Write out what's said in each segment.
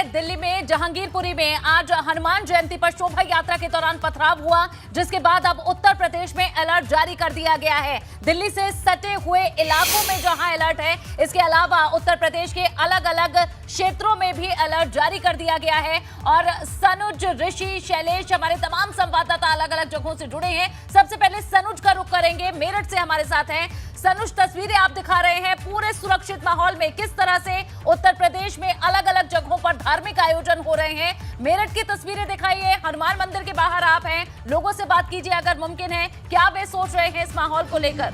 दिल्ली में जहांगीरपुरी में आज हनुमान जयंती पर शोभा यात्रा के दौरान पथराव हुआ, जिसके बाद अब उत्तर प्रदेश में अलर्ट जारी कर दिया गया है। दिल्ली से सटे हुए इलाकों में जहां अलर्ट है, इसके अलावा उत्तर प्रदेश के अलग अलग क्षेत्रों में भी अलर्ट जारी कर दिया गया है। और सनुज, ऋषि, शैलेश, हमारे तमाम संवाददाता अलग अलग जगहों से जुड़े हैं। सबसे पहले सनुज का रुख करेंगे, मेरठ से हमारे साथ हैं सनुज। तस्वीरें आप दिखा रहे हैं पूरे सुरक्षित माहौल में, किस तरह से उत्तर प्रदेश में अलग अलग जगहों पर धार्मिक आयोजन हो रहे हैं। मेरठ की तस्वीरें दिखाइए, हनुमान मंदिर के बाहर आप हैं, लोगों से बात कीजिए अगर मुमकिन है, क्या वे सोच रहे हैं इस माहौल को लेकर।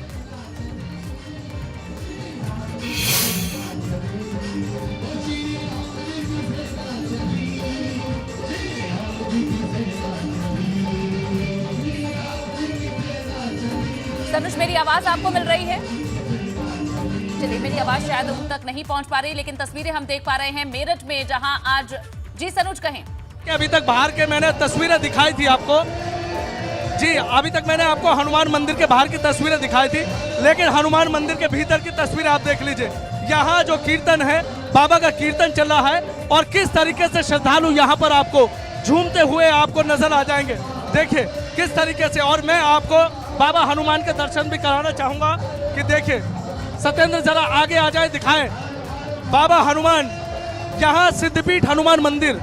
सनुज, मेरी आवाज आपको मिल रही है? चलिए, मेरी आवाज शायद उन तक नहीं पहुंच पा रही, लेकिन तस्वीरें हम देख पा रहे हैं मेरठ में, जहां आज जी सनुज कहें। अभी तक बाहर के मैंने तस्वीरें दिखाई थी आपको जी, अभी तक मैंने आपको हनुमान मंदिर के बाहर की तस्वीरें दिखाई थी, लेकिन हनुमान मंदिर के भीतर की तस्वीरें आप देख लीजिए। यहाँ जो कीर्तन है, बाबा का कीर्तन चल रहा है और किस तरीके से श्रद्धालु यहाँ पर आपको झूमते हुए आपको नजर आ जाएंगे। देखिए किस तरीके से, और मैं आपको बाबा हनुमान के दर्शन भी कराना चाहूंगा कि देखिए सत्येंद्र जरा आगे आ जाए, दिखाएं बाबा हनुमान। यहाँ सिद्धपीठ हनुमान मंदिर,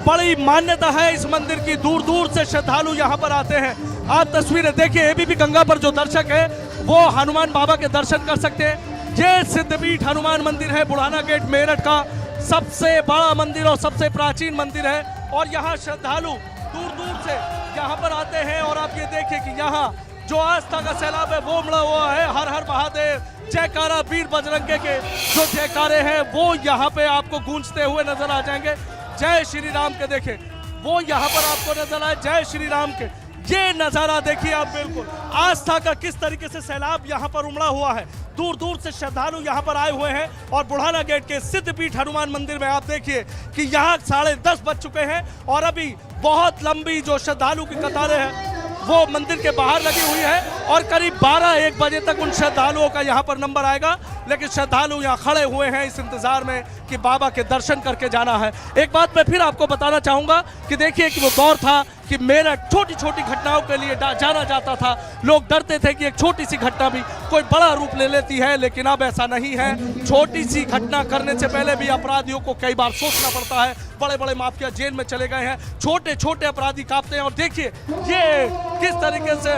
बड़ी मान्यता है इस मंदिर की, दूर दूर से श्रद्धालु यहाँ पर आते हैं। आप तस्वीरें देखिए, एबीपी गंगा पर जो दर्शक है वो हनुमान बाबा के दर्शन कर सकते हैं। ये सिद्धपीठ हनुमान मंदिर है, बुढ़ाना गेट मेरठ का सबसे बड़ा मंदिर और सबसे प्राचीन मंदिर है। और यहाँ श्रद्धालु दूर दूर से यहाँ पर आते हैं। और आप ये देखिए कि यहाँ जो आस्था का सैलाब है वो उमड़ा हुआ है। हर हर महादेव, जयकारा, वीर बजरंगे के जो जयकारे हैं वो यहाँ पे आपको गूंजते हुए नजर आ जाएंगे। जय श्री राम के देखें वो यहाँ पर आपको नजर आए, जय श्री राम के। ये नजारा देखिए आप, बिल्कुल आस्था का किस तरीके से सैलाब यहाँ पर उमड़ा हुआ है। दूर दूर से श्रद्धालु यहाँ पर आए हुए हैं। और बुढ़ाना गेट के सिद्धपीठ हनुमान मंदिर में आप देखिए कि यहाँ 10:30 बज चुके हैं और अभी बहुत लंबी जो श्रद्धालु की कतारें हैं वो मंदिर के बाहर लगी हुई है। और करीब 12-1 बजे तक उन श्रद्धालुओं का यहाँ पर नंबर आएगा, लेकिन श्रद्धालु यहाँ खड़े हुए हैं इस इंतजार में कि बाबा के दर्शन करके जाना है। एक बात मैं फिर आपको बताना चाहूँगा कि देखिए कि वो दौर था कि मेरठ छोटी छोटी घटनाओं के लिए जाना जाता था। लोग डरते थे कि एक छोटी सी घटना भी कोई बड़ा रूप ले लेती है, लेकिन अब ऐसा नहीं है। छोटी सी घटना करने से पहले भी अपराधियों को कई बार सोचना पड़ता है। बड़े बड़े माफिया जेल में चले गए हैं, छोटे छोटे अपराधी कांपते हैं। और देखिए ये किस तरीके से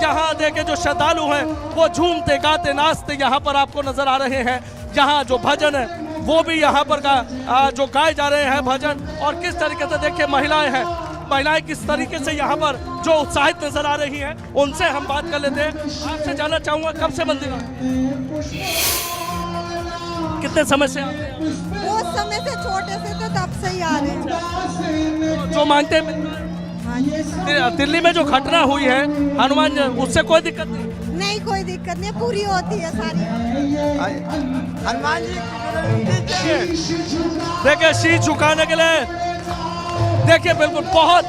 यहाँ देखे जो श्रद्धालु हैं वो झूमते गाते नाचते यहाँ पर आपको नजर आ रहे हैं। यहाँ जो भजन है वो भी यहाँ पर जो गाए जा रहे हैं भजन। और किस तरीके से देखिए महिलाएं हैं, महिलाएं किस तरीके से यहाँ पर जो उत्साहित नजर आ रही हैं, उनसे हम बात कर लेते हैं। आपसे जानना चाहूंगा कब से मंदिर कितने समय से बहुत समय से, छोटे से तो तब से ही आ रहे हैं। जो मांगते हैं दिल्ली में जो घटना हुई है हनुमान, उससे कोई दिक्कत नहीं? कोई दिक्कत नहीं, पूरी होती है सारी। हनुमान जी देखिए शीश झुकाने के लिए, देखिए बिल्कुल बहुत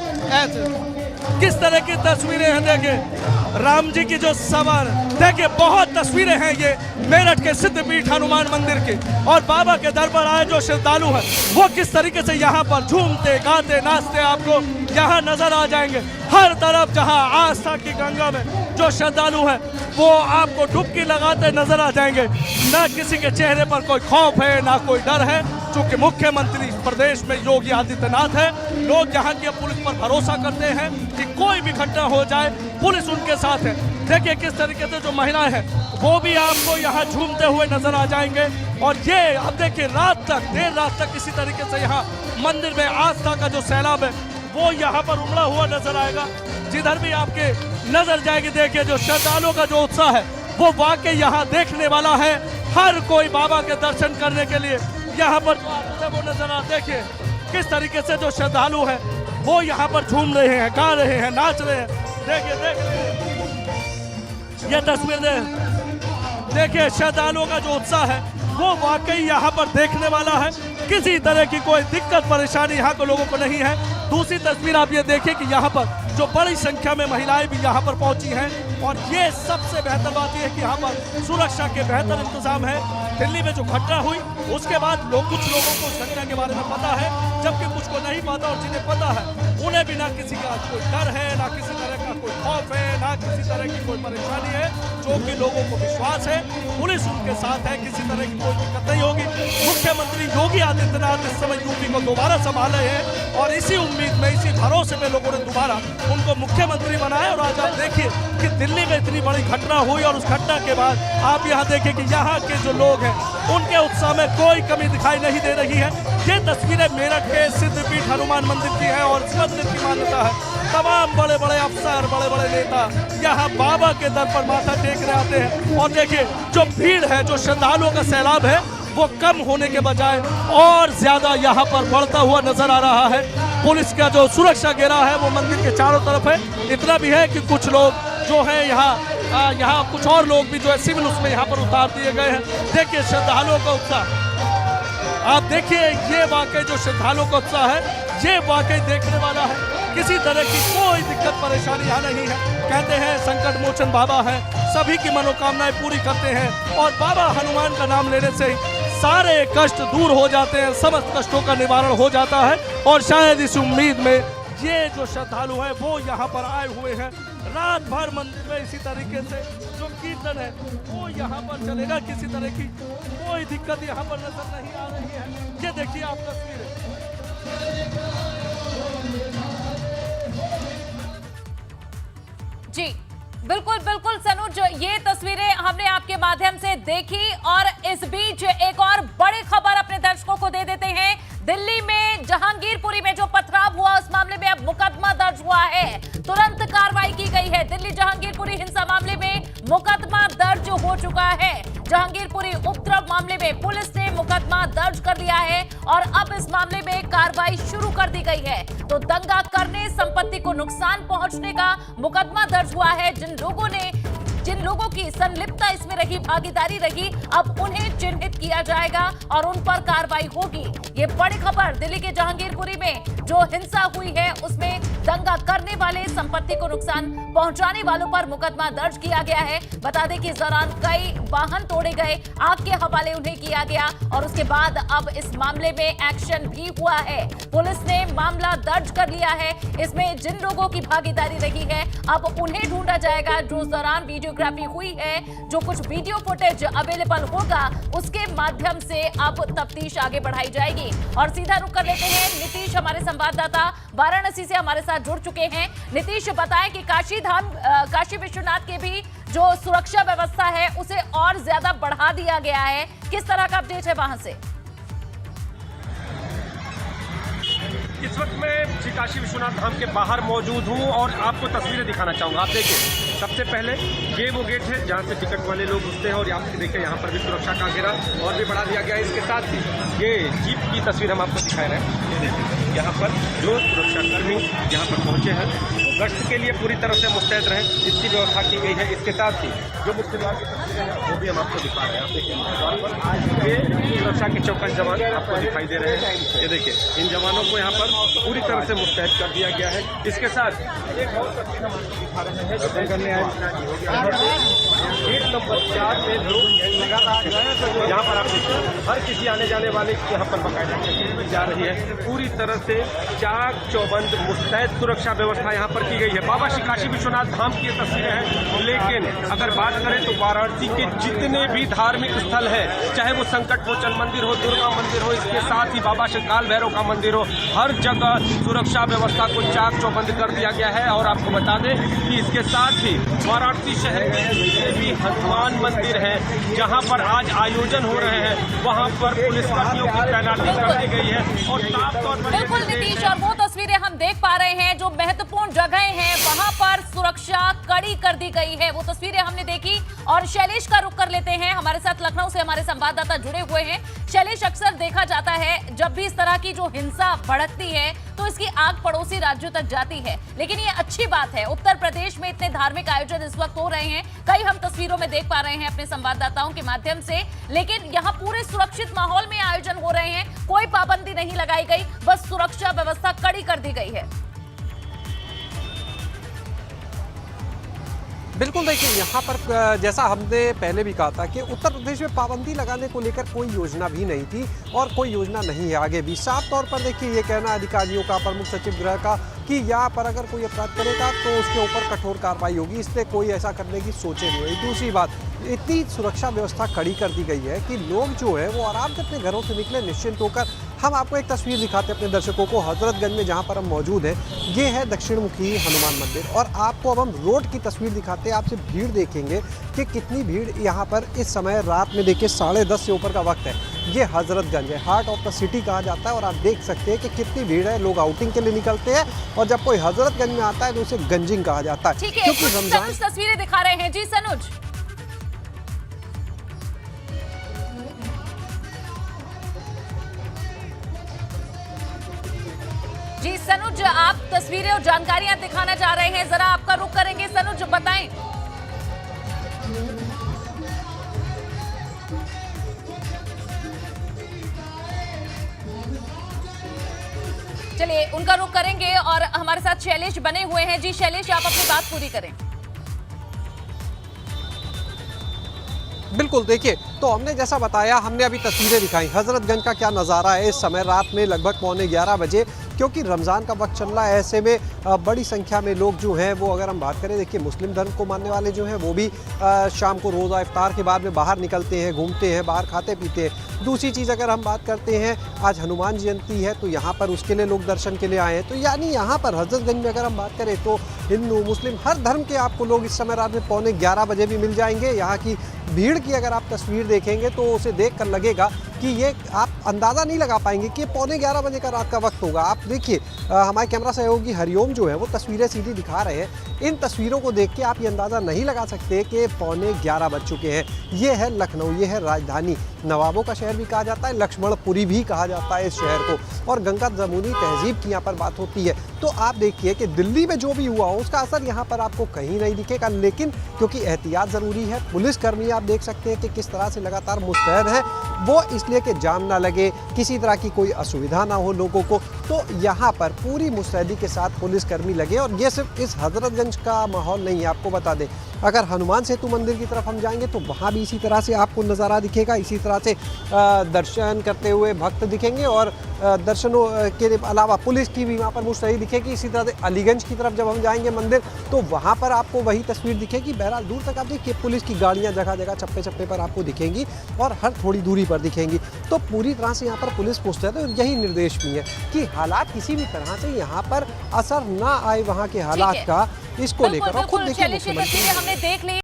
किस तरह की तस्वीरें हैं। देखिए राम जी की जो सवार, देखिए बहुत तस्वीरें हैं ये मेरठ के सिद्धपीठ हनुमान मंदिर की। और बाबा के दर पर आए जो श्रद्धालु हैं वो किस तरीके से यहाँ पर झूमते गाते नाचते आपको यहाँ नजर आ जाएंगे। हर तरफ जहाँ आस्था की गंगा में जो श्रद्धालु हैं वो आपको डुबकी लगाते नजर आ जाएंगे। ना किसी के चेहरे पर कोई खौफ है, ना कोई डर है, क्योंकि मुख्यमंत्री प्रदेश में योगी आदित्यनाथ है। लोग यहाँ की पुलिस पर भरोसा करते हैं कि कोई भी घटना हो जाए पुलिस उनके साथ है। देखिए किस तरीके से जो महिलाएं हैं वो भी आपको यहाँ झूमते हुए नजर आ जाएंगे। और ये अब देखिए रात तक, देर रात तक इसी तरीके से यहाँ मंदिर में आस्था का जो सैलाब है वो यहाँ पर उमड़ा हुआ नजर आएगा। जिधर भी आपके नजर जाएगी देखिए जो श्रद्धालुओं का जो उत्साह है वो वाकई यहाँ देखने वाला है। हर कोई बाबा के दर्शन करने के लिए यहाँ पर वो नजर आ, देखिए किस तरीके से जो श्रद्धालु हैं वो यहाँ पर झूम रहे हैं, गा रहे हैं, नाच रहे हैं। देखिए ये तस्वीर देखिए श्रद्धालुओं का जो उत्साह है वो वाकई यहाँ पर देखने वाला है। किसी तरह की कोई दिक्कत परेशानी यहाँ के लोगों को नहीं है। दूसरी तस्वीर आप ये देखिए कि यहाँ पर जो बड़ी संख्या में महिलाएं भी यहाँ पर पहुंची हैं। और ये सबसे बेहतर बात यह है कि यहाँ पर सुरक्षा के बेहतर इंतजाम है। दिल्ली में जो घटना हुई उसके बाद कुछ लोगों को उस घटना के बारे में पता है। नहीं पाता और जिन्हें पता है उन्हें भी ना किसी का कोई डर है, ना किसी तरह का कोई खौफ है, ना किसी तरह की कोई परेशानी है, जो कि लोगों को विश्वास है पुलिस उनके साथ है, किसी तरह की कोई दिक्कत नहीं होगी। मुख्यमंत्री योगी आदित्यनाथ इस समय यूपी को दोबारा संभाले हैं और इसी उम्मीद में, इसी भरोसे में लोगों ने दोबारा उनको मुख्यमंत्री बनाया। और आज आप देखिए कि दिल्ली में इतनी बड़ी घटना हुई और उस घटना के बाद आप यहाँ देखिए कि यहाँ के जो लोग हैं उनके उत्साह में कोई कमी दिखाई नहीं दे रही है। ये तस्वीरें मेरठ के सिद्धपीठ हनुमान मंदिर की है और इस मंदिर की मान्यता है तमाम बड़े बड़े अफसर, बड़े बड़े नेता यहाँ बाबा के दर पर माथा टेकने आते हैं। और देखिए जो भीड़ है, जो श्रद्धालुओं का सैलाब है, वो कम होने के बजाय और ज्यादा यहाँ पर बढ़ता हुआ नजर आ रहा है। पुलिस का जो सुरक्षा घेरा है वो मंदिर के चारों तरफ है। इतना भी है कि कुछ लोग जो है यहाँ कुछ और लोग भी जो है सिविल उसमें यहाँ पर उतार दिए गए हैं। देखिए श्रद्धालुओं का उत्साह, आप देखिए ये वाकई जो श्रद्धालुओं का उत्साह है ये वाकई देखने वाला है। किसी तरह की कोई दिक्कत परेशानी यहाँ नहीं है। कहते हैं संकट मोचन बाबा है, सभी की मनोकामनाएं पूरी करते हैं और बाबा हनुमान का नाम लेने से सारे कष्ट दूर हो जाते हैं, समस्त कष्टों का निवारण हो जाता है। और शायद इस उम्मीद में ये जो श्रद्धालु हैं वो यहाँ पर आए हुए हैं। रात भर मंदिर में इसी तरीके से जो कीर्तन है वो यहाँ पर चलेगा, किसी तरह की कोई दिक्कत यहाँ पर नजर नहीं आ रही है। ये देखिए आप तस्वीरें। जी बिल्कुल बिल्कुल सनुज, ये तस्वीरें हमने आपके माध्यम से देखी और इस बीच एक और बड़ी खबर अपने दर्शकों को दे देते हैं। दिल्ली में जहांगीरपुरी में जो पथराव हुआ उस मामले में अब मुकदमा दर्ज हुआ है, तुरंत कार्रवाई की गई है। दिल्ली जहांगीरपुरी हिंसा मामले में मुकदमा दर्ज हो चुका है। जहांगीरपुरी उपद्रव मामले में पुलिस ने मुकदमा दर्ज कर लिया है और अब इस मामले में कार्रवाई शुरू कर दी गई है। तो दंगा करने, संपत्ति को नुकसान पहुंचने का मुकदमा दर्ज हुआ है। जिन लोगों की संलिप्तता इसमें रही, भागीदारी रही, अब उन्हें चिन्हित किया जाएगा और उन पर कार्रवाई होगी। ये बड़ी खबर, दिल्ली के जहांगीरपुरी में जो हिंसा हुई है उसमें दंगा करने वाले, संपत्ति को नुकसान पहुंचाने वालों पर मुकदमा दर्ज किया गया है। बता दें कि इस दौरान कई वाहन तोड़े गए, आग के हवाले उन्हें किया गया और उसके बाद अब इस मामले में एक्शन भी हुआ है। पुलिस ने मामला दर्ज कर लिया है। इसमें जिन लोगों की भागीदारी रही है अब उन्हें ढूंढा जाएगा। जो उस दौरान वीडियोग्राफी हुई है, जो कुछ वीडियो फुटेज अवेलेबल होगा उसके माध्यम से अब तफ्तीश आगे बढ़ाई जाएगी। और सीधा रुख कर लेते हैं, नीतीश हमारे संवाददाता वाराणसी से हमारे साथ जुड़ चुके हैं। नीतीश, बताएं कि काशी विश्वनाथ के भी जो सुरक्षा व्यवस्था है उसे और ज्यादा बढ़ा दिया गया है, किस तरह का अपडेट है वहां से? इस वक्त मैं श्री काशी विश्वनाथ धाम के बाहर मौजूद हूं और आपको तस्वीरें दिखाना चाहूंगा। आप देखिए, सबसे पहले ये वो गेट है जहां से टिकट वाले लोग घुसते हैं और आप देखिए यहाँ पर भी सुरक्षा का घेरा और भी बढ़ा दिया गया है। इसके साथ ही ये जीप की तस्वीर हम आपको दिखा रहे हैं। ये देखिए यहाँ पर जो सुरक्षाकर्मी यहाँ पर पहुंचे हैं वो गश्त के लिए पूरी तरह से मुस्तैद रहे, इसकी व्यवस्था की गई है। इसके साथ ही जो मुख्य द्वार की तस्वीरें हैं वो भी हम आपको दिखा रहे हैं। आप देखिए द्वार पर आज ये सुरक्षा के चौकस जवान आपको दिखाई दे रहे हैं। ये देखिए इन जवानों को यहाँ पर पूरी तरह से मुस्तैद कर दिया गया है। इसके साथ एक और तस्वीर हम आपको दिखा रहे हैं। दर्शन करने आए गेट नंबर 4 में लोग यहाँ पर आप देखिए हर किसी आने जाने वाले की यहाँ पर बाकायदा जा रही है। पूरी तरह से चाक चौबंद मुस्तैद सुरक्षा व्यवस्था यहाँ पर की गई है। बाबा श्री काशी विश्वनाथ धाम की ये तस्वीरें हैं। लेकिन अगर बात करें तो वाराणसी के जितने भी धार्मिक स्थल है, चाहे वो संकट मोचन मंदिर हो, दुर्गा मंदिर हो, इसके साथ ही बाबा श्री काल भैरव का मंदिर हो, हर जगह सुरक्षा व्यवस्था को चाक चौबंद कर दिया गया है। और आपको बता दें कि इसके साथ ही वाराणसी शहर में जितने भी हनुमान मंदिर है जहां पर आज आयोजन हो रहे हैं वहां पर पुलिसकर्मियों की तैनाती कर दी गई है। और साफ तौर पर बिल्कुल नीतीश, और वो तस्वीरें हम देख पा रहे हैं जो महत्वपूर्ण जगह हैं वहां पर सुरक्षा कड़ी कर दी गई है। वो तस्वीरें हमने देखी और शैलेश का रुख कर लेते हैं। हमारे साथ लखनऊ से हमारे संवाददाता जुड़े हुए हैं। शैलेश, अक्सर देखा जाता है जब भी इस तरह की जो हिंसा भड़कती है तो इसकी आग पड़ोसी राज्यों तक जाती है, लेकिन ये अच्छी बात है। उत्तर प्रदेश में इतने धार्मिक आयोजन इस वक्त हो रहे हैं, कई हम तस्वीरों में देख पा रहे हैं अपने संवाददाताओं के माध्यम से, लेकिन यहाँ पूरे सुरक्षित माहौल में आयोजन हो रहे हैं, कोई पाबंदी नहीं लगाई गई, बस सुरक्षा व्यवस्था कड़ी कर दी गई है। बिल्कुल, देखिए यहाँ पर जैसा हमने पहले भी कहा था कि उत्तर प्रदेश में पाबंदी लगाने को लेकर कोई योजना भी नहीं थी और कोई योजना नहीं है आगे भी। साफ तौर पर देखिए ये कहना अधिकारियों का, प्रमुख सचिव गृह का कि यहाँ पर अगर कोई अपराध करेगा तो उसके ऊपर कठोर कार्रवाई होगी, इसलिए कोई ऐसा करने की सोचे नहीं हुई। दूसरी बात, इतनी सुरक्षा व्यवस्था कड़ी कर दी गई है कि लोग जो है वो आराम से अपने घरों से निकले निश्चिंत होकर। हम आपको एक तस्वीर दिखाते हैं अपने दर्शकों को हजरतगंज में, जहाँ पर हम मौजूद हैं। ये है दक्षिण मुखी हनुमान मंदिर और आपको अब हम रोड की तस्वीर दिखाते हैं। आपसे भीड़ देखेंगे कि कितनी भीड़ यहाँ पर इस समय रात में देखिए 10:30 से ऊपर का वक्त है। ये हजरतगंज है, हार्ट ऑफ द सिटी कहा जाता है और आप देख सकते हैं कि कितनी भीड़ है। लोग आउटिंग के लिए निकलते हैं और जब कोई हजरतगंज में आता है तो उसे गंजिंग कहा जाता है। ठीक है, कुछ तस्वीरें दिखा रहे हैं जी सनुज। जी सनुज, आप तस्वीरें और जानकारियां दिखाना चाह रहे हैं, जरा आपका रुख करेंगे सनुज, बताएं। चलिए उनका रुख करेंगे और हमारे साथ शैलेश बने हुए हैं। जी शैलेश, आप अपनी बात पूरी करें। बिल्कुल, देखिए तो हमने जैसा बताया, हमने अभी तस्वीरें दिखाई हजरतगंज का क्या नज़ारा है इस समय रात में लगभग 11:15 बजे, क्योंकि रमज़ान का वक्त चल रहा है। ऐसे में बड़ी संख्या में लोग जो हैं वो, अगर हम बात करें, देखिए मुस्लिम धर्म को मानने वाले जो हैं वो भी शाम को रोज़ा इफ्तार के बाद में बाहर निकलते हैं, घूमते हैं, बाहर खाते पीते हैं। दूसरी चीज़ अगर हम बात करते हैं, आज हनुमान जयंती है तो यहाँ पर उसके लिए लोग दर्शन के लिए आए हैं। तो यानी यहाँ पर हजरतगंज में अगर हम बात करें तो हिंदू मुस्लिम हर धर्म के आपको लोग इस समय रात में 11:15 बजे भी मिल जाएंगे। यहाँ की भीड़ की अगर आप तस्वीर देखेंगे तो उसे देख कर लगेगा कि ये आप अंदाज़ा नहीं लगा पाएंगे कि 11:15 बजे का रात का वक्त होगा। आप देखिए हमारे कैमरा सहयोगी हरिओम जो है वो तस्वीरें सीधी दिखा रहे हैं। इन तस्वीरों को देख के आप ये अंदाज़ा नहीं लगा सकते कि 11:15 बज चुके हैं। ये है लखनऊ, ये है राजधानी, नवाबों का शहर भी कहा जाता है, लक्ष्मणपुरी भी कहा जाता है इस शहर को, और गंगा जमुनी तहजीब की यहाँ पर बात होती है। तो आप देखिए कि दिल्ली में जो भी हुआ हो उसका असर यहाँ पर आपको कहीं नहीं दिखेगा, लेकिन क्योंकि एहतियात ज़रूरी है, पुलिसकर्मी आप देख सकते हैं कि किस तरह से लगातार मुस्तैद है, वो इसलिए कि जाम ना लगे, किसी तरह की कोई असुविधा ना हो लोगों को। तो यहाँ पर पूरी मुस्तैदी के साथ पुलिसकर्मी लगे। और ये सिर्फ इस हजरतगंज का माहौल नहीं है, आपको बता दें अगर हनुमान सेतु मंदिर की तरफ हम जाएंगे तो वहाँ भी इसी तरह से आपको नज़ारा दिखेगा, इसी तरह से दर्शन करते हुए भक्त दिखेंगे और दर्शनों के अलावा पुलिस की भी वहाँ पर मुस्तैदी दिखेगी। इसी तरह से अलीगंज की तरफ जब हम जाएंगे मंदिर तो वहाँ पर आपको वही तस्वीर दिखेगी। बहरहाल दूर तक आप देखिए पुलिस की गाड़ियाँ जगह जगह चप्पे चप्पे पर आपको दिखेंगी और हर थोड़ी दूरी पर दिखेंगी। तो पूरी तरह से यहाँ पर पुलिस मुस्तैद है और यही निर्देश भी है कि हालात किसी भी तरह से यहाँ पर असर ना आए वहाँ के हालात का, इसको लेकर। और खुद देखिए हमने देख ली।